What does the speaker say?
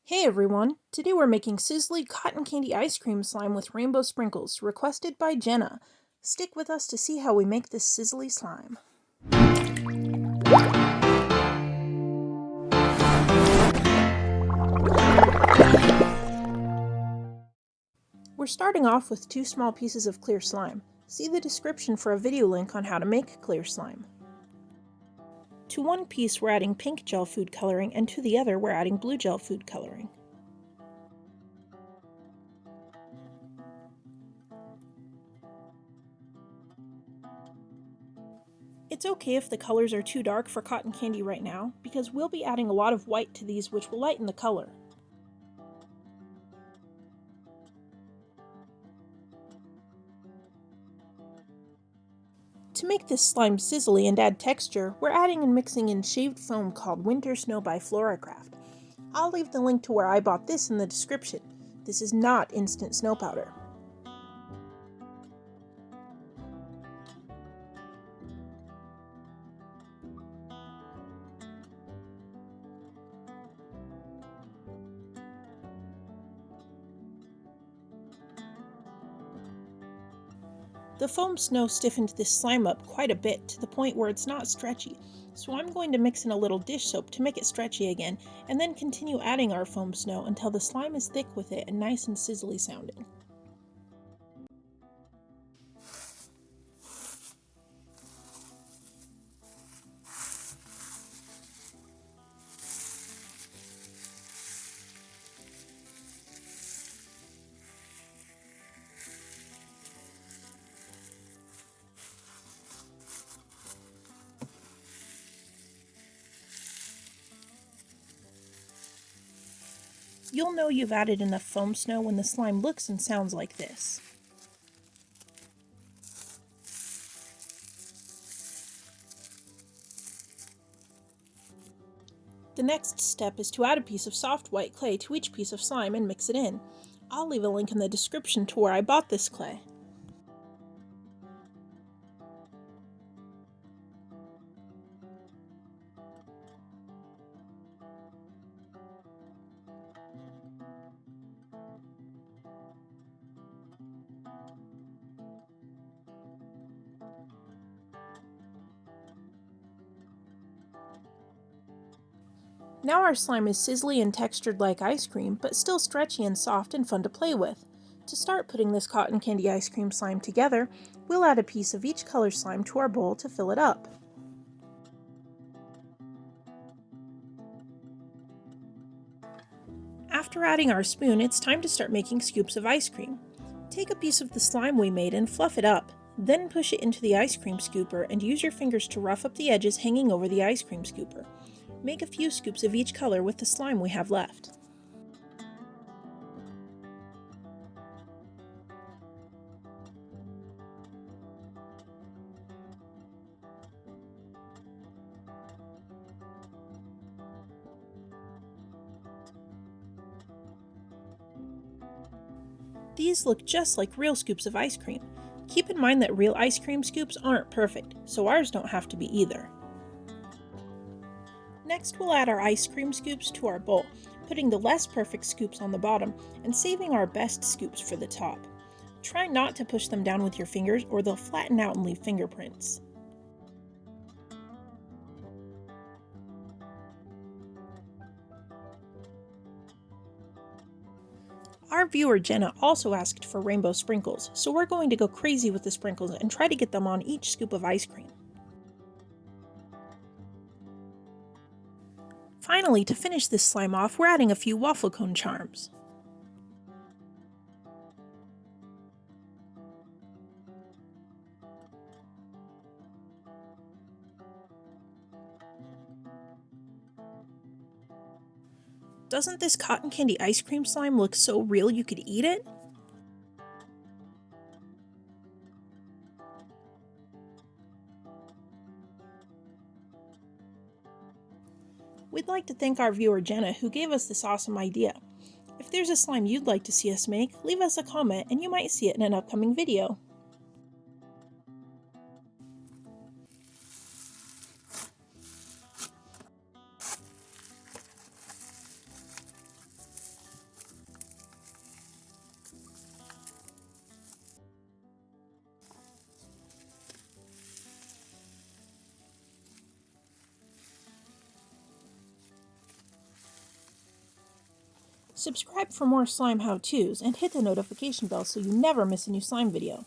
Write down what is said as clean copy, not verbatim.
Hey everyone! Today we're making sizzly cotton candy ice cream slime with rainbow sprinkles, requested by Jenna. Stick with us to see how we make this sizzly slime. We're starting off with 2 small pieces of clear slime. See the description for a video link on how to make clear slime. To one piece we're adding pink gel food coloring, and to the other we're adding blue gel food coloring. It's okay if the colors are too dark for cotton candy right now, because we'll be adding a lot of white to these which will lighten the color. To make this slime sizzly and add texture, we're adding and mixing in shaved foam called Winter Snow by Floracraft. I'll leave the link to where I bought this in the description. This is not instant snow powder. The foam snow stiffened this slime up quite a bit to the point where it's not stretchy, so I'm going to mix in a little dish soap to make it stretchy again, and then continue adding our foam snow until the slime is thick with it and nice and sizzly sounding. You'll know you've added enough foam snow when the slime looks and sounds like this. The next step is to add a piece of soft white clay to each piece of slime and mix it in. I'll leave a link in the description to where I bought this clay. Now our slime is sizzly and textured like ice cream, but still stretchy and soft and fun to play with. To start putting this cotton candy ice cream slime together, we'll add a piece of each color slime to our bowl to fill it up. After adding our spoon, it's time to start making scoops of ice cream. Take a piece of the slime we made and fluff it up, then push it into the ice cream scooper and use your fingers to rough up the edges hanging over the ice cream scooper. Make a few scoops of each color with the slime we have left. These look just like real scoops of ice cream. Keep in mind that real ice cream scoops aren't perfect, so ours don't have to be either. Next, we'll add our ice cream scoops to our bowl, putting the less perfect scoops on the bottom and saving our best scoops for the top. Try not to push them down with your fingers or they'll flatten out and leave fingerprints. Our viewer Jenna also asked for rainbow sprinkles, so we're going to go crazy with the sprinkles and try to get them on each scoop of ice cream. Finally, to finish this slime off, we're adding a few waffle cone charms. Doesn't this cotton candy ice cream slime look so real you could eat it? We'd like to thank our viewer Jenna who gave us this awesome idea. If there's a slime you'd like to see us make, leave us a comment and you might see it in an upcoming video. Subscribe for more slime how-tos and hit the notification bell so you never miss a new slime video.